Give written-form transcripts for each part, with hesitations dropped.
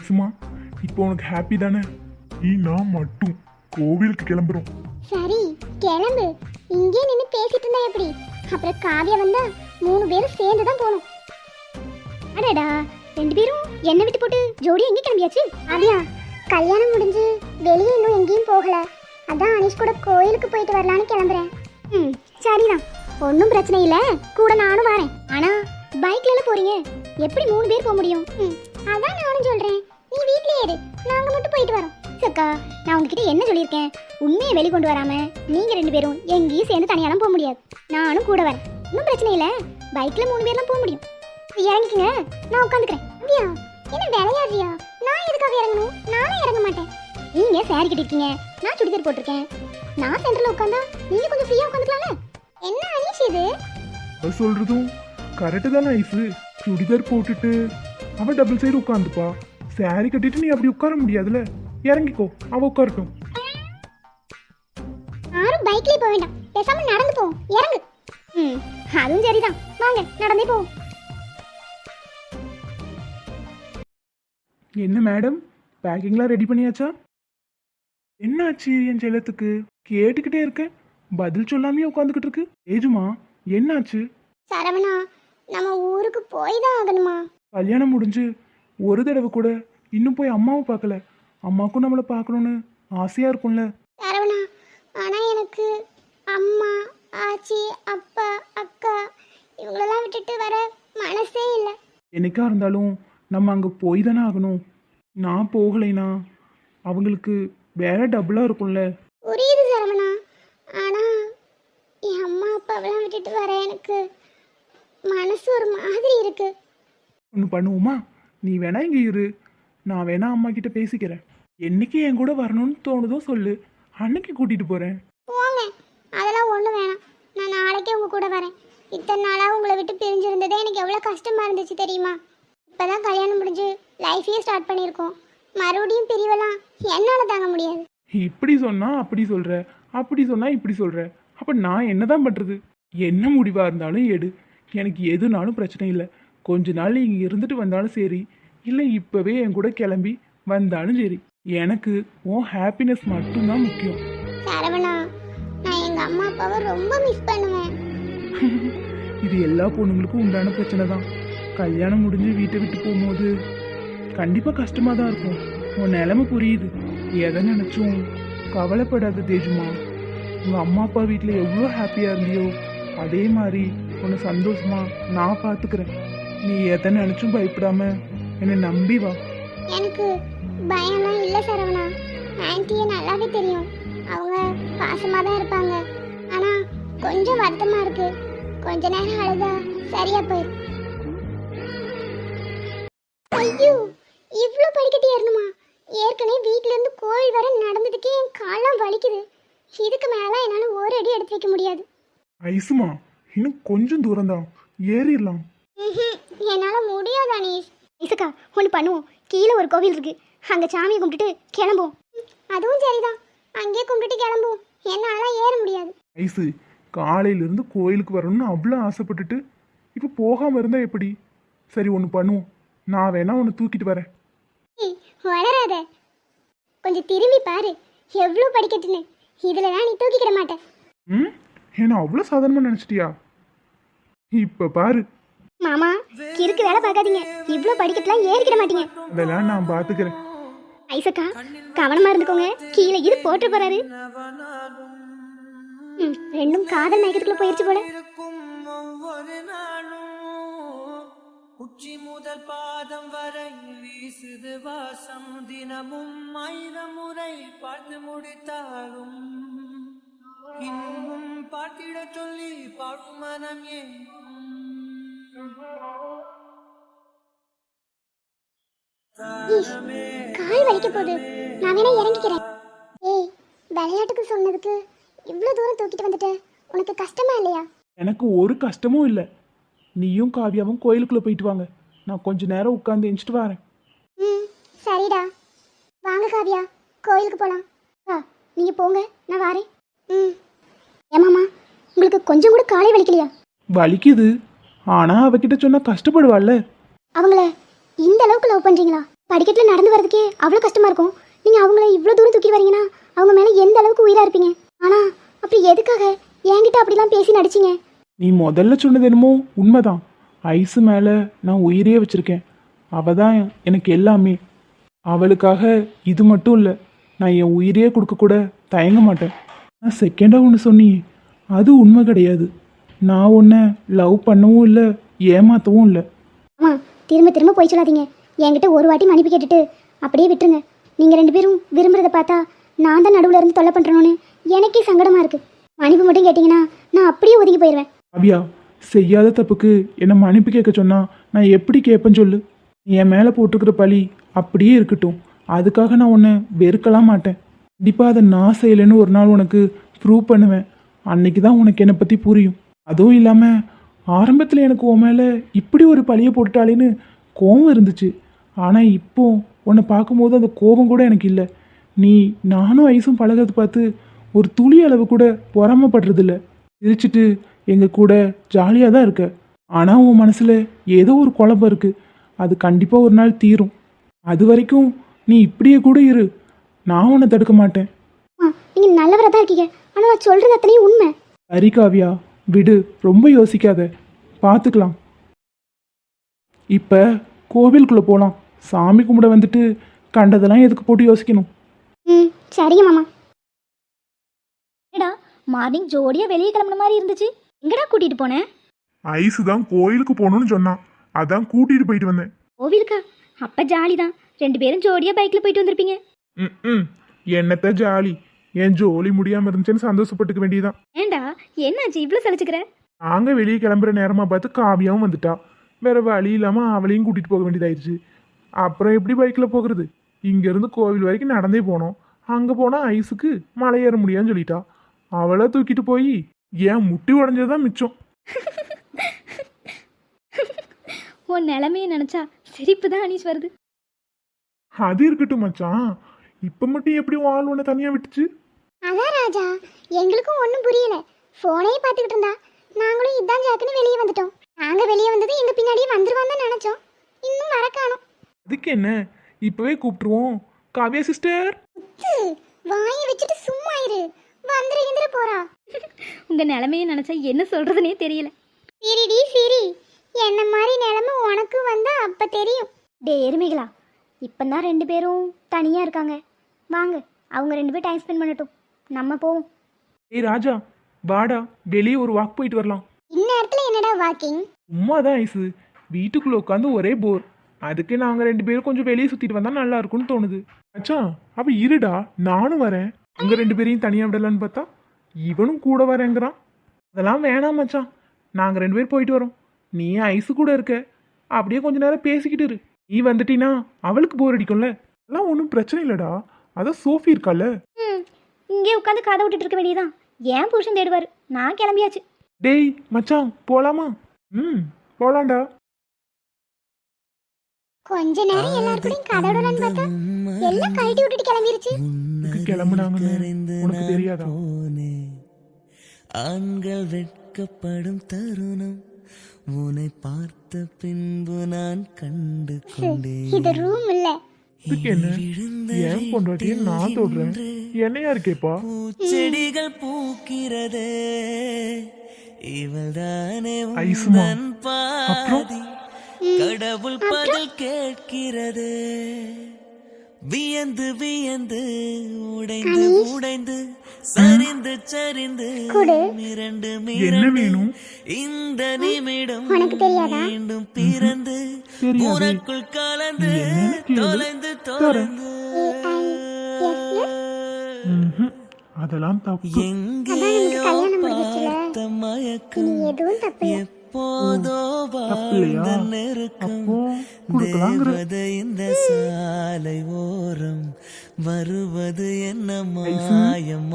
சும்மா இப்போ உனக்கு ஹாப்பி தானே? நான் மட்டும் கோவிலுக்கு கிளம்புறோம். சரி கிளம்பு. இங்கே நின்று பேசிட்டு இருந்தா எப்படி? அப்புறம் காவியா வந்தா 3 பேரும் சேர்ந்து தான் போகணும். அடடா, 2 பேரும் என்ன விட்டு போட்டு ஜோடியா எங்கே கிளம்பியாச்சு? காவியா கல்யாணம் முடிஞ்சு வெளியே இன்னும் எங்கேயும் போகல. அதான் அனீஷ் கூட கோயிலுக்கு போயிட்டு வரலான்னு கிளம்புறேன். சரிதான், ஒன்றும் பிரச்சனை இல்லை, கூட நானும் வரேன். ஆனா பைக்ல போறீங்க, எப்படி 3 பேர் போக முடியும்? அதான் நானும் சொல்றேன், நீ வீட்லயே இரு, நாங்க மட்டும் போயிட்டு வரோம். அக்கா, நான் உங்ககிட்ட என்ன சொல்லியிருக்கேன்? உண்மையை வெளிக்கொண்டு வராம நீங்க 2 பேரும் எங்கேயும் சேர்ந்து தனியாலாம் போக முடியாது. நானும் கூட வரேன், ஒன்றும் பிரச்சனை இல்லை. பைக்ல 3 பேர்லாம் போக முடியும். இறங்கிக்கங்க, நான் உட்காந்துக்கிறேன். அப்படியா? என்ன விளையாடுறியா? நான் எதுக்காக இறங்கணும்? நானும் இறங்க மாட்டேன். நீங்க சாரி கட்டிருக்கீங்க, நான் சுடிதார் போட்டிருக்கேன். நான் சென்டர்ல உட்காந்தா நீங்க கொஞ்சம் ஃப்ரீயா உட்காந்துக்கலாம்ல. என்ன அனீஷ் இது? அவ சொல்றதும் கரெக்டு தானே ஐசு. சுடிதார் போட்டுட்டு அவ டபுள் சைடு உட்காந்துப்பா. சாரி கட்டிட்டு நீ அப்படி உட்கார முடியாதுல. இறங்கிக்கோ, அவ உட்காரட்டும். யாரும் பைக்லயே போக வேண்டாம், பேசாம நடந்து போ. இறங்கு. அதுவும் சரிதான், வாங்க நடந்தே போவோம். என்ன மேடம், பேக்கிங்லாம் ரெடி பண்ணியாச்சா? என்னாச்சு என் செல்லத்துக்கு? கேட்டுக்கிட்டே இருக்கேன், பதில் சொல்லாமே உட்காந்துக்கிட்டு இருக்கு. ஏஜுமா, என்னாச்சு? சரவணா, நம்ம ஊருக்கு போய் தான் ஆகணுமா? கல்யாணம் முடிஞ்சு ஒரு தடவை கூட இன்னும் போய் அம்மாவை பார்க்கல. அம்மாவுக்கும் நம்மளை பார்க்கணுன்னு ஆசையா இருக்கும்ல. சரவணா, ஆனா எனக்கு அம்மா, ஆச்சி, அப்பா, அக்கா இவங்களெல்லாம் விட்டுட்டு வர மனசே இல்லை. என்னைக்கா இருந்தாலும் நம்ம அங்கே போய் தானே ஆகணும். நான் போகலைனா அவங்களுக்கு வேற டபுளாக இருக்கும்ல. புரியுது சரவணா, ஆனா என் அம்மா அப்பாவெல்லாம் விட்டுட்டு வர எனக்கு மனசு ஒரு மாதிரி இருக்கு. ஒன்று பண்ணுவோமா, நீ வேணா இங்கே இரு, நான் வேணா அம்மா கிட்ட பேசிக்கிறேன். என்னைக்கு என் கூட வரணும்னு தோணுதோ சொல்லு, அன்னைக்கு கூட்டிட்டு போறேன். போங்க, அதெல்லாம் ஒன்றும் வேணாம். நான் நாளைக்கே உங்க கூட வரேன். இத்தனை நாளாக உங்களை விட்டு பிரிஞ்சிருந்ததே எனக்கு எவ்வளோ கஷ்டமா இருந்துச்சு தெரியுமா? இப்போதான் கல்யாணம் முடிஞ்சு லைஃபையே ஸ்டார்ட் பண்ணியிருக்கோம். மறுபடியும் பிரிவெல்லாம் என்னால் தாங்க முடியாது. இப்படி சொன்னா அப்படி சொல்ற, அப்படி சொன்னா இப்படி சொல்ற, அப்ப நான் என்னதான் பண்றது? என்ன முடிவா இருந்தாலும் எடு, எனக்கு எதுனாலும் பிரச்சனை இல்லை. கொஞ்ச நாள் இங்க இருந்துட்டு வந்தாலும் சரி, இல்லை இப்பவே என் கூட கிளம்பி வந்தாலும் சரி, எனக்கு உன் ஹாப்பினஸ் மட்டும்தான் முக்கியம். சரவணா, நான் எங்க அம்மா அப்பாவை ரொம்ப மிஸ் பண்ணுவேன். இது எல்லா பொண்ணுங்களுக்கும் உண்டான பிரச்சனை தான். கல்யாணம் முடிஞ்சு வீட்டை விட்டு போகும்போது கண்டிப்பா கஷ்டமா தான் இருக்கும். உன் நிலைமை புரியுது, எதை நினைச்சும் கவலைப்படாத தேஜுமா. உங்க அம்மா அப்பா வீட்டில் எவ்வளோ ஹாப்பியா இருந்தியோ அதே மாதிரி உன்னை சந்தோஷமா நான் பார்த்துக்கிறேன். நீ எதை நினைச்சும் பயப்படாம என்னை நம்பி வா. எனக்கு பயம்லாம் இல்லை சரவணா. ஆன்ட்டியை நல்லாவே தெரியும், அவங்க பாசமாக தான் இருப்பாங்க. ஆனா கொஞ்சம் வருத்தமா இருக்கு. கொஞ்ச நேரம் அழுதா சரியா போயிடும். ஐயோ, இவ்வளோ படிக்கட்டு ஏறணுமா? ஏற்கனவே வீட்ல இருந்து கோவில் வர நடந்ததுக்கே என் கால்லாம் வலிக்குது. இதுக்கு மேல என்னால ஒரு அடி எடுத்து வைக்க முடியாது. ஐசுமா, இன்னும் கொஞ்சம் தூரம் தான், ஏறிடலாம். என்னால முடியாது அனீஷ். இசக்கா, ஒன்று பண்ணுவோம். கீழே ஒரு கோவில் இருக்கு, அங்க சாமியை கும்பிட்டுட்டு கிளம்புவோம். அதுவும் சரிதான், அங்கேயே கும்பிட்டுட்டு கிளம்புவோம். என்னால ஏற முடியாது. ஐசு, காலையிலிருந்து கோயிலுக்கு வரணும்னு அவ்வளோ ஆசைப்பட்டுட்டு இப்போ போகாமல் இருந்தா எப்படி? சரி, ஒன்று பண்ணுவோம், நான் வேணா ஒன்று தூக்கிட்டு வரேன். வளராத, கொஞ்சம் திரும்பி பாரு, எவ்வளோ படிக்கட்டுன்னு. இதுலலாம் நீ தூக்கிக்கிட மாட்டேன். ஏன்னா அவ்வளோ சாதாரணமாக நினச்சிட்டியா? இப்போ பாரு மாமா, கிறுக்கு வேலை பார்க்காதீங்க. இவ்வளோ படிக்கட்டுலாம் ஏறிக்கிட மாட்டீங்க. அதெல்லாம் நான் பார்த்துக்கிறேன். ஐசக்கா, கவனமா இருந்துக்கோங்க, கீழே இது போட்டு போறாரு. ரெண்டும் காதல் மயக்கத்துக்குள்ள போயிருச்சு போல. உச்சி முதல் பாதம் வரை வீசுது வாசம். தினமும் 1000 முறை பார்த்து முடித்தாலும் இன்னும் பார்த்திட சொல்லி பாடும் மனம் ஏன்? கால் வலிக்க போகுது, நான் வேணா இறங்கிக்கிறேன். ஏய், விளையாட்டுக்கு சொன்னதுக்கு இவ்வளோ தூரம் தூக்கிட்டு வந்துட்ட, உனக்கு கஷ்டமா இல்லையா? எனக்கு ஒரு கஷ்டமும் இல்லை. நீயும் காவியாவும் கோயிலுக்குள்ளே போயிட்டு வாங்க, நான் கொஞ்ச நேரம் உட்காந்து எஞ்சிட்டு வரேன். சரிடா, வாங்க காவியா, கோயிலுக்கு போகலாம். நீங்கள் போங்க, நான் வரேன். ஏமாம்மா, உங்களுக்கு கொஞ்சம் கூட காலை வலிக்கலையா? வலிக்குது, ஆனால் அவகிட்ட சொன்னால் கஷ்டப்படுவாள்ல. அவங்கள இந்த அளவுக்கு லவ் பண்ணுறீங்களா? படிக்கட்டில் நடந்து வரதுக்கே அவ்வளோ கஷ்டமா இருக்கும். நீங்கள் அவங்கள இவ்வளோ தூரம் தூக்கி வரீங்கன்னா அவங்க மேலே எந்த அளவுக்கு உயிராக இருப்பீங்க. ஆனால் அப்படி எதுக்காக என்கிட்ட அப்படிலாம் பேசி நடிச்சிங்க? நீ முதல்ல சொன்னது என்னமோ உண்மைதான். ஐஸு மேலே நான் உயிரே வச்சுருக்கேன். அவள் தான் எனக்கு எல்லாமே. அவளுக்காக இது மட்டும் இல்லை, நான் என் உயிரையே கொடுக்க கூட தயங்க மாட்டேன். நான் செகண்டாக ஒன்று சொன்னியே, அது உண்மை கிடையாது. நான் உன்னை லவ் பண்ணவும் இல்லை, ஏமாற்றவும் இல்லை. ஆமாம், திரும்ப திரும்ப போய் சொல்லாதீங்க. என்கிட்ட ஒரு வாட்டி மன்னிப்பு கேட்டுட்டு அப்படியே விட்டுருங்க. நீங்கள் 2 பேரும் விரும்புகிறத பார்த்தா நான் தான் நடுவில் இருந்து தொல்லை பண்ணுறேன்னு எனக்கே சங்கடமாக இருக்குது. மன்னிப்பு மட்டும் கேட்டிங்கன்னா நான் அப்படியே ஒதுங்கி போயிடுவேன். அபியா, செய்யாத தப்புக்கு என்னை மன்னிப்பு கேட்க சொன்னா நான் எப்படி கேட்பேன்னு சொல்லு. என் மேலே போட்டுக்கிற பழி அப்படியே இருக்கட்டும். அதுக்காக நான் உன்னை வெறுக்கலாம் மாட்டேன். கண்டிப்பாக அதை நான் செய்யலைன்னு ஒரு நாள் உனக்கு ப்ரூவ் பண்ணுவேன். அன்னைக்கு தான் உனக்கு என்னை பற்றி புரியும். அதுவும் இல்லாமல் ஆரம்பத்தில் எனக்கு உன் மேலே இப்படி ஒரு பழியை போட்டுட்டாலேன்னு கோபம் இருந்துச்சு. ஆனால் இப்போ உன்னை பார்க்கும்போது அந்த கோபம் கூட எனக்கு இல்லை. நீ நானும் ஐஸும் பழகிறது பார்த்து ஒரு துளி அளவு கூட பொறாமப்படுறதில்ல. சிரிச்சிட்டு எங்கள் கூட ஜாலியாக தான் இருக்க. ஆனால் உன் மனசில் ஏதோ ஒரு குழப்பம் இருக்குது. அது கண்டிப்பாக ஒரு நாள் தீரும். அது வரைக்கும் நீ இப்படியே கூட இரு, நான் உன்னை தடுக்க மாட்டேன். நீங்கள் நல்லவராக தான் இருக்கீங்க. ஆனால் நான் சொல்கிறது அத்தனையும் உண்மை. சரி காவியா, விடு, ரொம்ப யோசிக்காத, பார்த்துக்கலாம். இப்போ கோவிலுக்குள்ளே போகலாம். சாமி கும்பிட வந்துட்டு கண்டதெல்லாம் எதுக்கு போட்டு யோசிக்கணும்? ம், சரிங்க மாமா. என்னடா மார்னிங் ஜோடியாக வெளியே கிளம்புன மாதிரி இருந்துச்சு. எங்கடா கூட்டிகிட்டு போனேன்? ஐஸு தான் கோயிலுக்கு போகணும்னு சொன்னான், அதான் கூட்டிட்டு போயிட்டு வந்தேன். கோவிலுக்கா? அப்போ ஜாலி தான். 2 பேரும் ஜோடியாக பைக்கில் போயிட்டு வந்திருப்பீங்க. ம் என்னத்த ஜாலி, என் ஜோலி முடியாமல் இருந்துச்சுன்னு சந்தோஷப்பட்டுக்க வேண்டியதான். ஏண்டா என்னாச்சு இவ்வளோ சலிச்சுக்கிற? நாங்கள் வெளியே கிளம்புற நேரமாக பார்த்து காவியாவும் வந்துட்டா. வேற வழி இல்லாமல் அவளையும் கூட்டிகிட்டு போக வேண்டியதாயிடுச்சு. அப்புறம் எப்படி பைக்கில் போகிறது? இங்கேருந்து கோவில் வரைக்கும் நடந்தே போனோம். அங்கே போனால் ஐஸுக்கு மலை ஏற முடியாதுன்னு சொல்லிட்டா. அவளை தூக்கிட்டு போய் ஏன் முட்டி உடஞ்சதான் மிச்சம். உன் நிலமையை நினச்சா சிரிப்பு தான் அனீஷ் வருது. அது இருக்கட்டும் மச்சான், இப்போ மட்டும் எப்படி வாழ் உன்னை தனியாக விட்டுச்சு? அதான் ராஜா, எங்களுக்கும் ஒன்றும் புரியல. ஃபோனையே பார்த்துக்கிட்டு இருந்தா நாங்களும் இதான் ஜாக்குன்னு வெளியே வந்துட்டோம். நாங்கள் வெளியே வந்தது எங்கள் பின்னாடியே வந்துருவான்னு தான் நினச்சோம். இன்னும் வர காணோம். அதுக்கு என்ன, இப்போவே கூப்பிட்டுருவோம். காவியா சிஸ்டர், வாயை வச்சுட்டு சும்மா இரு. வந்துரு போறா. உங்கள் நிலமையை நினச்சா என்ன சொல்கிறதுனே தெரியல. சிரிடி சிரி, என்ன மாதிரி நிலைமை உனக்கு வந்தா அப்போ தெரியும். டே எருமைகளா, இப்போ தான் 2 பேரும் தனியாக இருக்காங்க. வாங்க அவங்க 2 பேரும் டைம் ஸ்பெண்ட் பண்ணட்டும், நம்ம போவோம். ஏய் ராஜா, வாடா, வெளியே ஒரு வாக் போயிட்டு வரலாம். இந்நேரத்தில் என்னடா வாக்கிங்? சும்மா தான் ஐஸு, வீட்டுக்குள்ளே உட்காந்து ஒரே போர். அதுக்கு நாங்கள் 2 பேரும் கொஞ்சம் வெளியே சுற்றிட்டு வந்தால் நல்லா இருக்கும்னு தோணுது. மச்சான், அப்போ இருடா, நானும் வரேன். உங்கள் 2 பேரையும் தனியாக விடலான்னு பார்த்தா இவனும் கூட வரேங்கிறான். அதெல்லாம் வேணாம் மச்சான், நாங்கள் 2 பேர் போயிட்டு வரோம். நீ ஐஸு கூட இருக்க, அப்படியே கொஞ்ச நேரம் பேசிக்கிட்டு இரு. நீ வந்துட்டீன்னா அவளுக்கு போர் அடிக்கும்ல. அதெல்லாம் ஒன்றும் பிரச்சனை இல்லைடா, அதான் சோஃபி இருக்கால. இங்கே உட்காந்து கதை விட்டுட்டு இருக்க வேண்டியதான். ஏன் புருஷன் தேடுவார், நான் கிளம்பியாச்சு. டேய் மச்சான், போகலாமா? போகலாண்டா. கொஞ்ச நேரம் எல்லாருக்கும் கதவுடலான்னு பார்த்தா எல்லாம் கழட்டி விட்டுட்டு கிளம்பிருச்சு. கிளம்புனாங்கன்னு உனக்கு தெரியாதா? ஆண்கள் வெட்கப்படும் தருணம் உன்னை பார்த்த பின்பு நான் கண்டு கொண்டேன். இது ரூம் இல்ல. இதுக்கு என்ன, ஏன் பொண்டாட்டியை நான் தொடுறேன், என்னையா இருக்கேப்பா? பூச்செடிகள் பூக்கிறதே இவள்தானே ஐசுமா, உந்தன் பாதி. கடவுள் பதில் கேட்கிறது. வியந்து வியந்து உடைந்து உடைந்து சரிந்து சரிந்து மிரண்டு என்ன வேணும்? இந்த நிமிடம் உனக்கு தெரியாதா? மீண்டும் பிறந்து உனக்குள் கலந்து தொலைந்து தொலைந்து அதெல்லாம் தப்பு. எங்கேயோ பார்த்த மயக்கம் எதுவும் தப்பு இல்ல. எப்போதோ வாழ்ந்த நெருக்கம் தேவதை இந்த சாலை ஓரம் வருவது என்ன மாயமாயம்.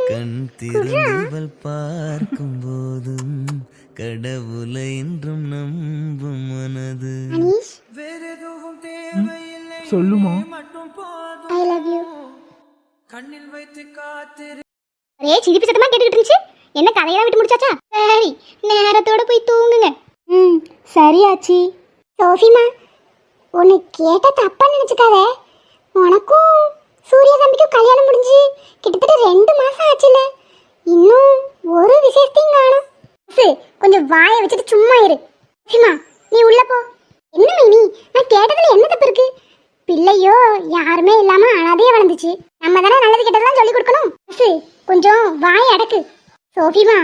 கண் திறந்தவள் பார்க்கும் போதும் கடவுளை இன்றும் நம்பும் மனது. வேறெதுவும் தேவையில்லை, சொல்லுமா? மட்டும் I love you. கண்ணில் வைத்து காத்திரு. ஒரே சிரிப்பு சத்தமா கேட்டுக்கிட்டு இருந்துச்சு. என்ன கதையெல்லாம் விட்டு முடிச்சாச்சா? சரி, நேரத்தோட போய் தூங்குங்க. சரியாச்சி. சோஃபிமா, உன்னை கேட்ட தப்பா நினைச்சுக்காத. உனக்கும் சூர்யா தம்பிக்கும் கல்யாணம் முடிஞ்சு கிட்டத்தட்ட 2 மாசம் ஆச்சுல. இன்னும் ஒரு விசேஷத்தையும் காணோம். கொஞ்சம் வாயை வச்சுட்டு சும்மா இரு. ஹிமா, நீ உள்ள போ. என்ன மைனி, நான் கேட்டதுல என்ன தப்பு இருக்கு? பிள்ளையோ யாருமே இல்லாம அனாதையா வளர்ந்துச்சு. நம்ம தானே நல்லது கெட்டதெல்லாம் சொல்லி கொடுக்கணும். கொஞ்சம் வாய் அடக்கு. சோஃபிமா,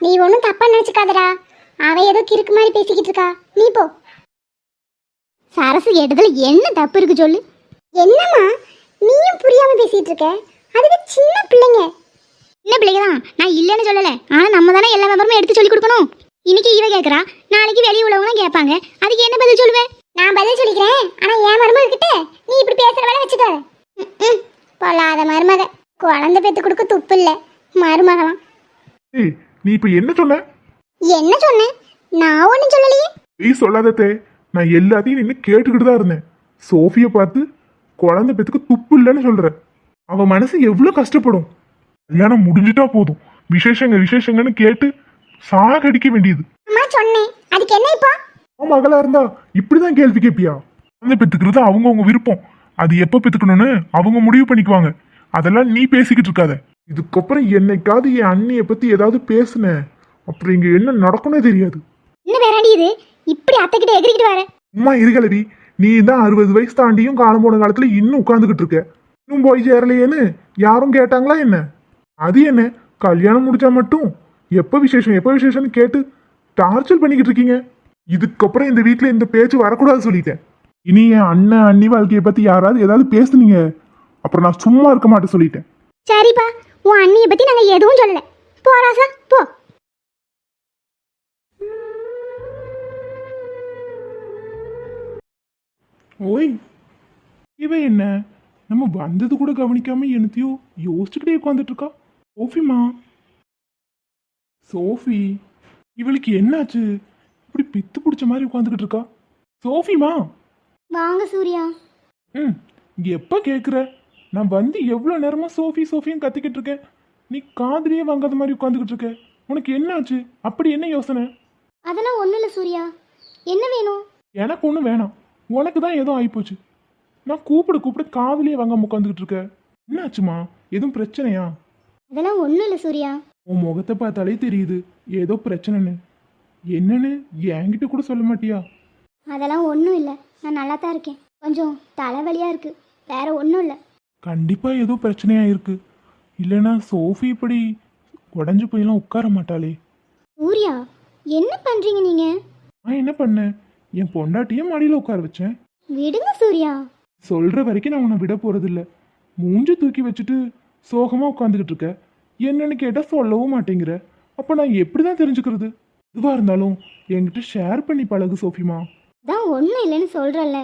நீ ஒன்றும் தப்பா நினைச்சுக்காதடா. அவ ஏதோ கிறுக்கு மாதிரி பேசிக்கிட்டு இருக்கா. நீ போ. சரசு கேட்டதுல என்ன தப்பு இருக்கு சொல்லு. என்னம்மா நீயும் புரியாம பேசிட்டு இருக்க? அதுக்கு சின்ன பிள்ளைங்க. சின்ன பிள்ளைங்க தான், நான் இல்லைன்னு சொல்லலை. ஆனால் நம்ம தானே எல்லா விவரமும் எடுத்து சொல்லி கொடுக்கணும். இன்னைக்கு இவ கேட்குறா, நாளைக்கு வெளியே உள்ளவங்களாம் கேட்பாங்க. அதுக்கு என்ன பதில் சொல்லுவேன்? நான் பதில் சொல்லிக்கிறேன். ஆனா என் மருமக கிட்ட நீ இப்படி பேசுற வேலை வச்சுக்காத. பொல்லாத மருமக. குழந்தை பெத்து கொடுக்க துப்பு இல்ல மருமகலாம். ஏய், நீ இப்ப என்ன சொன்ன? என்ன சொன்னேன்? நான் ஒன்றும் சொல்லலையே. நீ சொல்லாதத்தே. நான் எல்லாத்தையும் நின்று கேட்டுக்கிட்டு தான் இருந்தேன். சோஃபியை பார்த்து குழந்தை பெத்துக்கு துப்பு இல்லைன்னு சொல்ற. அவ மனசு எவ்வளவு கஷ்டப்படும். கல்யாணம் முடிஞ்சிட்டா போதும், விசேஷங்கன்னு கேட்டு சாகடிக்க வேண்டியது. அம்மா சொன்னேன், அதுக்கு என்ன இப்போ? உன் மகளா இருந்தா இப்படிதான் கேள்வி கேட்பியா? குழந்தை பெத்துக்கிறது அவங்கவுங்க விருப்பம். அது எப்ப பெத்துக்கணும்னு அவங்க முடிவு பண்ணிக்குவாங்க. அதெல்லாம் நீ பேசிக்கிட்டு இருக்காத. இதுக்கப்புறம் என்னைக்காவது என் அண்ணியை பத்தி ஏதாவது பேசுன, அப்புறம் இங்க என்ன நடக்கும்னே தெரியாது. என்ன வேறாண்டி இது? இப்படி அத்தைக்கிட்ட எகிரிக்கிட்டு வர? அம்மா இருகலடி, நீ தான் 60 வயசு தாண்டியும் காலம் போன காலத்துல இன்னும் உட்கார்ந்துகிட்டு இருக்க. இன்னும் போய் சேரலையேன்னு யாரும் கேட்டாங்களா என்ன? அது என்ன, கல்யாணம் முடிச்சா மட்டும் எப்ப விசேஷம்னு கேட்டு டார்ச்சர் பண்ணிக்கிட்டு இருக்கீங்க. இதுக்கப்புறம் இந்த வீட்டுல இந்த பேச்சு வரக்கூடாது சொல்லிட்டேன். இனி என் அண்ணன் அண்ணி வாழ்க்கையை பத்தி யாராவது ஏதாவது பேசுனீங்க, அப்புறம் நான் சும்மா இருக்க மாட்டேன் சொல்லிட்டேன். சரிப்பா, உன் அண்ணியை பத்தி நாங்க எதுவும் சொல்லல. போ ராசா, போ. ஓய், இவ என்ன நம்ம வந்தது கூட கவனிக்காம என்னத்தையோ யோசிச்சுக்கிட்டே உட்காந்துட்டு இருக்கா. சோஃபிமா, சோஃபி, இவளுக்கு என்னாச்சு? இப்படி பித்து பிடிச்ச மாதிரி உட்காந்துக்கிட்டு இருக்கா. சோஃபிமா. வாங்க சூர்யா. இங்க எப்ப கேக்குற? நான் வந்து எவ்வளவு நேரமா சோஃபின்னு கத்திக்கிட்டு இருக்கேன். நீ காதுலயே வாங்காத மாதிரி உட்காந்துக்கிட்டு இருக்க. உனக்கு என்னாச்சு? அப்படி என்ன யோசனை? அதெல்லாம் ஒன்றும் இல்லை சூர்யா. என்ன வேணும்? எனக்கு ஒன்றும் வேணாம். உனக்கு தான் ஏதோ ஆயிப்போச்சு. நான் கூப்பிட காதுலயே வாங்காம உட்காந்துக்கிட்டு இருக்க. என்னாச்சுமா? எதுவும் பிரச்சனையா? அதெல்லாம் ஒன்றும் இல்லை சூர்யா. உன் முகத்தை பார்த்தாலே தெரியுது ஏதோ பிரச்சனைன்னு. என்னன்னு என்கிட்ட கூட சொல்ல மாட்டியா? அதெல்லாம் ஒன்றும் இல்லை, நான் நல்லா தான் இருக்கேன். கொஞ்சம் தலைவலியாக இருக்குது, வேற ஒன்றும் இல்லை. கண்டிப்பா ஏதோ பிரச்சனையா இருக்கு. இல்லைன்னா சோஃபி இப்படி உடஞ்சு போயெல்லாம் உட்கார மாட்டாளே. சூர்யா, என்ன பண்ணுறீங்க நீங்கள்? நான் என்ன பண்ணேன்? என் பொண்டாட்டியே மடியில் உட்கார வச்சேன். விடுங்க சூர்யா. சொல்ற வரைக்கும் நான் உன்னை விட போறதில்ல. மூஞ்சி தூக்கி வச்சுட்டு சோகமா உட்காந்துக்கிட்டு இருக்க. என்னன்னு கேட்டா சொல்லவும் மாட்டேங்கிற. அப்ப நான் எப்படிதான் தெரிஞ்சுக்கிறது? இதுவா இருந்தாலும் என்கிட்ட ஷேர் பண்ணி பழகு சோஃபிமா. தான் ஒன்றும் இல்லைன்னு சொல்கிறல்ல,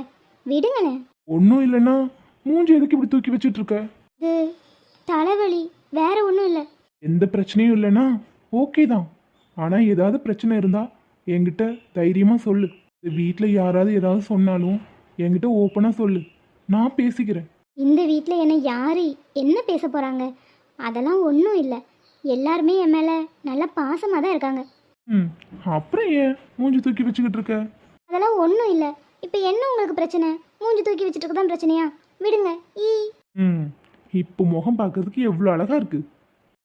விடுங்களேன். ஒன்றும் இல்லைன்னா மூஞ்சி எதுக்கு இப்படி தூக்கி வச்சுட்டு இருக்க? இது தலைவலி, வேற ஒன்றும் இல்லை. எந்த பிரச்சனையும் இல்லைன்னா ஓகே தான். ஆனா ஏதாவது பிரச்சனை இருந்தா என்கிட்ட தைரியமா சொல்லு. வீட்டில் யாராவது ஏதாவது சொன்னாலும் என்கிட்ட ஓப்பனா சொல்லு, நான் பேசிக்கிறேன். இந்த வீட்டில் என்னை யார் என்ன பேச போகிறாங்க? அதெல்லாம் ஒன்றும் இல்லை. எல்லாருமே என் மேலே நல்ல பாசமாக தான் இருக்காங்க. அப்புறம் ஏன் மூஞ்சி தூக்கி வச்சுக்கிட்டு இருக்க? அதெல்லாம் ஒன்றும் இல்லை. இப்போ என்ன உங்களுக்கு பிரச்சனை? மூஞ்சி தூக்கி வச்சுட்டு தான் பிரச்சனையா? விடுங்க. இப்போ முகம் பார்க்கறதுக்கு எவ்வளோ அழகா இருக்கு.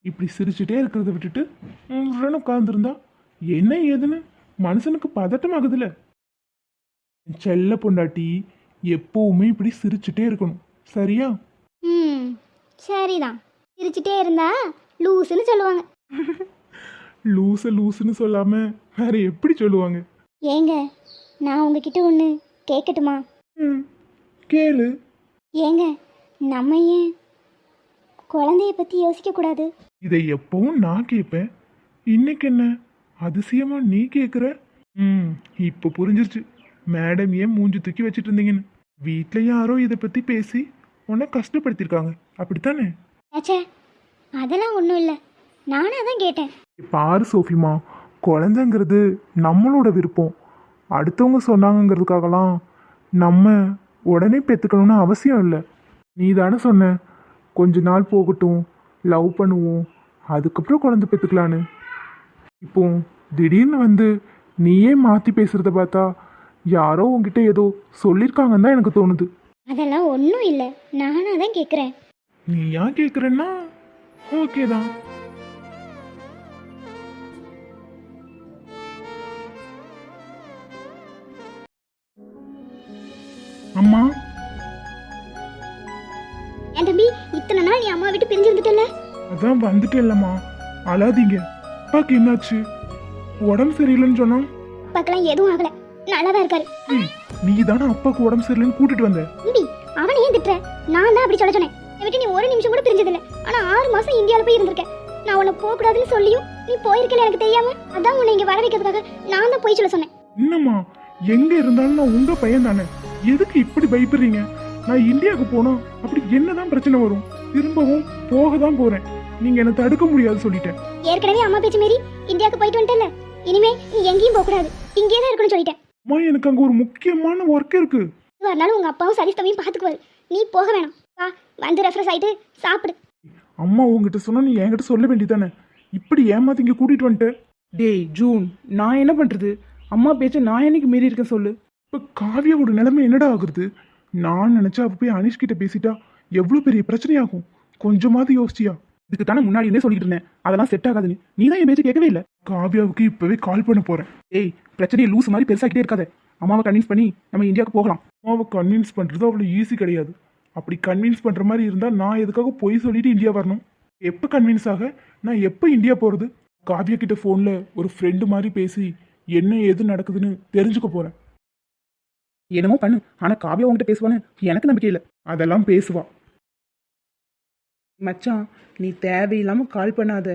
இப்படி சிரிச்சுட்டே இருக்கிறத விட்டுட்டு உட்காந்துருந்தா என்ன ஏதுன்னு மனுஷனுக்கு பதட்டமாகுதுல. செல்ல பொண்டாட்டி எப்பவுமே இப்படி சிரிச்சுட்டே இருக்கணும், சரியா? சரிதான். சிரிச்சுட்டே இருந்தா லூசுன்னு சொல்லுவாங்க. லூசுன்னு சொல்லாம வேற எப்படி சொல்லுவாங்க? ஏங்க, நான் உங்ககிட்ட ஒன்று கேட்கட்டுமா? கேளு. ஏங்க, நம்ம ஏன் குழந்தைய பற்றி யோசிக்கக்கூடாது? இதை எப்பவும் நான் கேட்பேன், இன்னைக்கு என்ன அதிசயமா நீ கேட்குற? இப்போ புரிஞ்சிருச்சு மேடம் ஏன் மூஞ்சி தூக்கி வச்சுட்டு இருந்தீங்கன்னு. வீட்டில் யாரோ இதை பற்றி பேசி உன்னை கஷ்டப்படுத்திருக்காங்க, அப்படித்தானே? ஆச்சே, அதெல்லாம் ஒன்றும் இல்லை. நானே தான் கேட்டேன். பாரு சோஃபிமா, குழந்தைங்கிறது நம்மளோட விருப்பம். அடுத்தவங்க சொன்னாங்கங்கிறதுக்காகலாம் நம்ம உடனே பெற்றுக்கணும்னு அவசியம் இல்லை. நீ தானே சொன்ன கொஞ்ச நாள் போகட்டும், லவ் பண்ணுவோம், அதுக்கப்புறம் குழந்தை பெற்றுக்கலான்னு. இப்போ திடீர்னு வந்து நீயே மாற்றி பேசுகிறத பார்த்தா யாரோ உங்ககிட்ட ஏதோ சொல்லியிருக்காங்கன்னு தான் எனக்கு தோணுது. அதெல்லாம் ஒன்றும் இல்லை, நானாக தான் கேட்குறேன். நீ ஏன் கேட்குறேன்னா ஓகே தான். அம்மா, என் தம்பி, இத்தனை நாள் நீ அம்மா விட்டு பிரிஞ்சு வந்துட்டல. அதான் வந்துட்டு இல்லம்மா, அழாதீங்க. அப்பாக்கு என்னாச்சு? உடம்பு சரியில்லைன்னு சொன்னா? அப்பாக்கெல்லாம் எதுவும் ஆகலை, நல்லா தான் இருக்காரு. நீ தானே அப்பாவுக்கு உடம்பு சரியில்லைன்னு கூட்டிட்டு வந்த. தம்பி, அவனை ஏன் திட்டுற? நான் தான் அப்படி சொல்ல சொன்னேன். என்னை விட்டு நீ ஒரு நிமிஷம் கூட பிரிஞ்சதில்லை. ஆனால் 6 மாதம் இந்தியாவில் போய் இருந்திருக்கேன். நான் உன்னை போகக்கூடாதுன்னு சொல்லியும் நீ போயிருக்கல எனக்கு தெரியாம. அதான் உன்னை இங்கே வர வைக்கிறதுக்காக நான் தான் போய் சொல்ல சொன்னேன். என்னம்மா, எங்க இருந்தாலும் நான் உங்க பையன் தானே, எதுக்கு இப்படி பயப்படுறீங்க? நான் இந்தியாவுக்கு போனா அப்படி என்னதான் பிரச்சனை வரும்? திரும்பவும் போக தான் போறேன். நீங்க என்ன தடுக்க முடியாது சொல்லிட்டேன். ஏற்கனவே அம்மா பேச்சு மீறி இந்தியாவுக்கு போயிட்டு வந்துட்டல. இனிமே நீ எங்கேயும் போகக்கூடாது, இங்கே தான் இருக்கணும்னு சொல்லிட்டேன். அம்மா, எனக்கு அங்க ஒரு முக்கியமான ஒர்க் இருக்கு. எதுவாக இருந்தாலும் உங்கள் அப்பாவும் சரிஸ்தமையும் பார்த்துக்குவாரு. நீ போக வேணாம். வா, வந்து ரெஃப்ரெஷ் ஆகிட்டு சாப்பிடு. அம்மா உங்ககிட்ட சொன்னா நீ என்கிட்ட சொல்ல வேண்டியதானே. இப்படி ஏமாத்தி இங்க கூட்டிட்டு வந்துட்டு. டேய் ஜூன், நான் என்ன பண்றது? அம்மா பேச்ச நான் என்னைக்கு மீறி இருக்கேன் சொல்லு. இப்ப காவியாவோட நிலைமை என்னடா ஆகுறது? நான் நினைச்சா அப்ப போய் அனிஷ் கிட்ட பேசிட்டா எவ்வளவு பெரிய பிரச்சனையாகும். கொஞ்சமாவது யோசிச்சியா? இதுக்கு தானே முன்னாடி இருந்தே சொல்லிட்டு இருந்தேன், அதெல்லாம் செட் ஆகாதுன்னு. நீ தான் என் பேச்ச கேட்கவே இல்லை. காவியாவுக்கு இப்பவே கால் பண்ண போறேன். ஏய், பிரச்சனையை லூஸ் மாதிரி பெருசாக்கிட்டே இருக்காத. அம்மாவை கன்வின்ஸ் பண்ணி நம்ம இந்தியாவுக்கு போகலாம். அம்மாவை கன்வின்ஸ் பண்றது அவ்வளவு ஈஸி கிடையாது. அப்படி கன்வின்ஸ் பண்ற மாதிரி இருந்தா நான் எதுக்காக பொய் சொல்லிட்டு இந்தியா வரணும்? எப்போ கன்வின்ஸ் ஆக, நான் எப்போ இந்தியா போறது? காவியா கிட்ட ஃபோன்ல ஒரு ஃப்ரெண்டு மாதிரி பேசி என்ன ஏது நடக்குதுன்னு தெரிஞ்சுக்க போறேன். என்னமோ பண்ணு, ஆனா காவியா உங்ககிட்ட பேசுவான்னு எனக்கு நம்பிக்கை இல்லை. அதெல்லாம் பேசுவா. மச்சான், நீ தேவையில்லாம கால் பண்ணாத.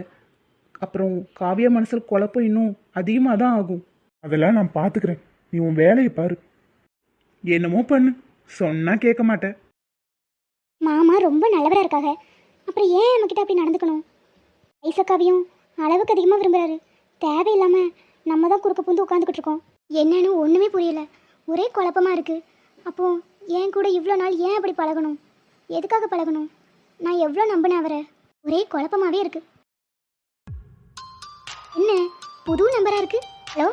அப்புறம் காவியா மனசுல குழப்பம் இன்னும் அதிகமாக தான் ஆகும். அதெல்லாம் நான் பாத்துக்கிறேன். நீ உன் வேலையை பாரு. என்னமோ பண்ணு, சொன்னா கேட்க மாட்டேன். மாமா ரொம்ப நல்லவராக இருக்காங்க, அப்புறம் ஏன் நம்மக்கிட்ட அப்படி நடந்துக்கணும்? ஐசக்காவையும் அளவுக்கு அதிகமாக விரும்புகிறாரு. தேவையில்லாமல் நம்ம தான் குறுக்க புந்து உட்காந்துக்கிட்டு இருக்கோம். என்னன்னு ஒன்றுமே புரியல, ஒரே குழப்பமாக இருக்குது. அப்போது என் கூட இவ்வளோ நாள் ஏன் அப்படி பழகணும்? எதுக்காக பழகணும்? நான் எவ்வளோ நம்பினேன் அவரை. ஒரே குழப்பமாகவே இருக்குது. என்ன புது நம்பராக இருக்குது? ஹலோ